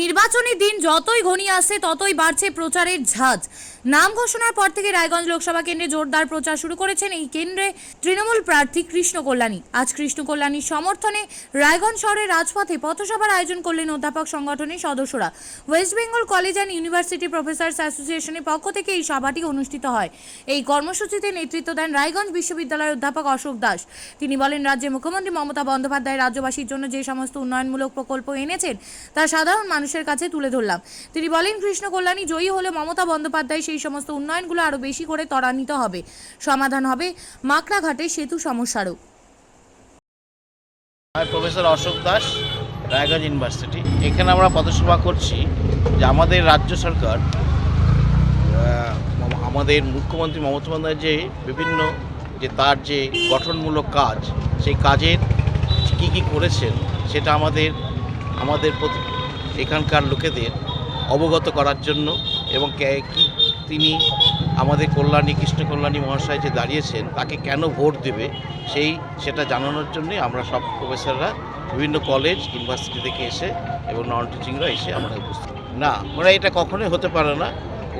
নির্বাচনী দিন যতই ঘনিয়ে আসছে ততই বাড়ছে প্রচারের ঝাঁজ। নাম ঘোষণার পর থেকে রায়গঞ্জ লোকসভা কেন্দ্রে জোরদার প্রচার শুরু করেছেন এই কেন্দ্রে তৃণমূল প্রার্থী কৃষ্ণ কল্যাণী। আজ কৃষ্ণ কল্যাণীর সমর্থনে রায়গঞ্জ শহরের রাজপথে পথসভার আয়োজন করলেন অধ্যাপক সংগঠনের সদস্যরা। West Bengal college and university Professor's অ্যাসোসিয়েশনের পক্ষ থেকে এই সভাটি অনুষ্ঠিত হয়। এই কর্মসূচিতে নেতৃত্ব দেন রায়গঞ্জ বিশ্ববিদ্যালয়ের অধ্যাপক অশোক দাস। তিনি বলেন, রাজ্যের মুখ্যমন্ত্রী মমতা বন্দ্যোপাধ্যায় রাজ্যবাসীর জন্য যে সমস্ত উন্নয়নমূলক প্রকল্প এনেছেন তা সাধারণ মানুষের কাছে তুলে ধরলাম। তিনি বলেন, কৃষ্ণ কল্যাণী জয়ী হলে মমতা বন্দ্যোপাধ্যায় সেই সমস্ত উন্নয়নগুলো আরো বেশি করে ত্বরান্বিত হবে, সমাধান হবে মাকড়াঘাটের সেতু সমস্যারও। Professor Ashok Das, Raiganj university. এখানে আমরা পথসভা করছি যে আমাদের রাজ্য সরকার, আমাদের মুখ্যমন্ত্রী মমতা বন্দ্যোপাধ্যায় যে বিভিন্ন যে তার যে গঠনমূলক কাজ, সেই কাজের কী কী করেছেন সেটা আমাদের এখানকার লোকেদের অবগত করার জন্য এবং কি তিনি আমাদের কৃষ্ণ কল্যাণী মহাশয় যে দাঁড়িয়েছেন তাকে কেন ভোট দেবে সেটা জানানোর জন্যই আমরা সব প্রফেসররা বিভিন্ন কলেজ ইউনিভার্সিটি থেকে এসে এবং নন টিচিংরা এসে আমরা উপস্থিত। না, এটা কখনোই হতে পারে না।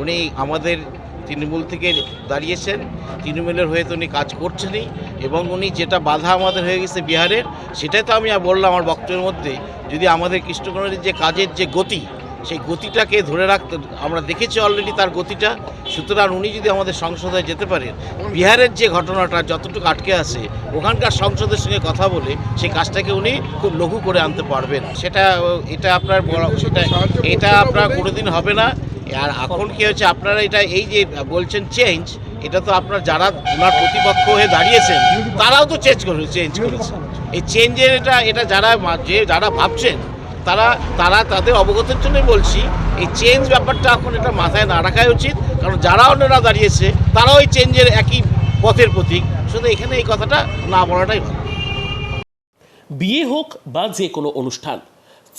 উনি আমাদের তৃণমূল থেকে দাঁড়িয়েছেন, তৃণমূলের হয়ে তো উনি কাজ করছেনই এবং উনি যেটা বাধা আমাদের হয়ে গেছে বিহারের, সেটাই তো আমি বললাম আমার বক্তব্যের মধ্যে। যদি আমাদের কৃষ্ণ কল্যাণীর যে কাজের যে গতি, সেই গতিটাকে ধরে রাখতে আমরা দেখেছি অলরেডি তার গতিটা। সুতরাং উনি যদি আমাদের সংসদে যেতে পারেন, বিহারের যে ঘটনাটা যতটুকু আটকে আছে ওখানকার সংসদের সঙ্গে কথা বলে সেই কাজটাকে উনি খুব লঘু করে আনতে পারবেন। এটা আপনার কোনোদিন হবে না। আর এখন কি হচ্ছে, আপনারা এই যে বলছেন চেঞ্জ, এটা তো আপনার যারা ওনার প্রতিপক্ষ হয়ে দাঁড়িয়েছেন তারাও তো চেঞ্জ করেছে। এই চেঞ্জের এটা যারা ভাবছেন তারা তাদের অবগতের জন্যই বলছি। এই চেঞ্জ ব্যাপারটা এখন এটা মাথায় না রাখাই উচিত, কারণ যারা অন্যরা দাঁড়িয়েছে তারাও এই চেঞ্জের একই পথের প্রতীক। শুধু এখানে এই কথাটা না বলাটাই ভালো। বিয়ে হোক বা যে কোনো অনুষ্ঠান,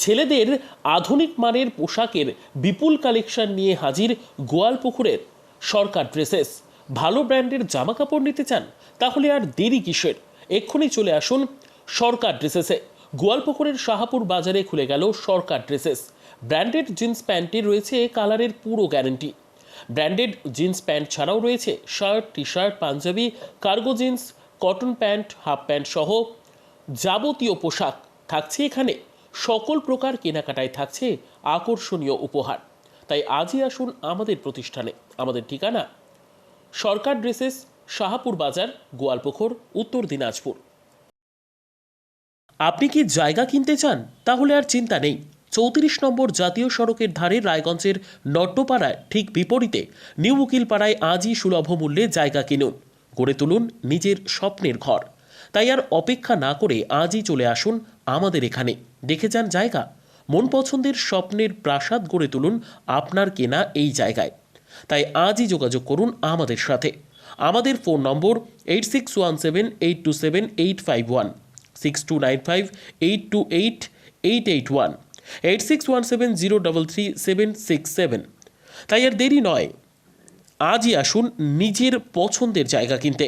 ছেলেদের আধুনিক মানের পোশাকের বিপুল কালেকশন নিয়ে হাজির গোয়ালপুকুরের সরকার ড্রেসেস। ভালো ব্র্যান্ডের জামা কাপড় নিতে চান? তাহলে আর দেরি কিসের? এক্ষুনি চলে আসুন সরকার ড্রেসেসে। গোয়ালপুকুরের শাহাপুর বাজারে খুলে গেল সরকার ড্রেসেস। ব্র্যান্ডেড জিন্স প্যান্টে রয়েছে কালারের পুরো গ্যারান্টি। ব্র্যান্ডেড জিন্স প্যান্ট ছাড়াও রয়েছে shirt, T shirt, Punjabi, cargo jeans, cotton pant, half pant সহ যাবতীয় পোশাক থাকছে এখানে। সকল প্রকার কেনাকাটায় থাকছে আকর্ষণীয় উপহার। তাই আজই আসুন আমাদের প্রতিষ্ঠানে। আমাদের ঠিকানা সরকার ড্রেসেস, শাহাপুর বাজার, গোয়ালপুকুর, উত্তর দিনাজপুর। আপনি কি জায়গা কিনতে চান? তাহলে আর চিন্তা নেই। 34 নম্বর জাতীয় সড়কের ধারে রায়গঞ্জের নট্টপাড়ায় ঠিক বিপরীতে নিউ উকিলপাড়ায় আজই সুলভ মূল্যে জায়গা কিনুন, গড়ে তুলুন নিজের স্বপ্নের ঘর। তাই আর অপেক্ষা না করে আজই চলে আসুন আমাদের এখানে। দেখে যান জায়গা, মন পছন্দের স্বপ্নের প্রাসাদ গড়ে তুলুন আপনার কেনা এই জায়গায়। তাই আজই যোগাযোগ করুন আমাদের সাথে। আমাদের ফোন নম্বর 8617827851, 6295828881, 8617033767। তাই আর দেরি নয়, আজই আসুন নিজের পছন্দের জায়গা কিনতে।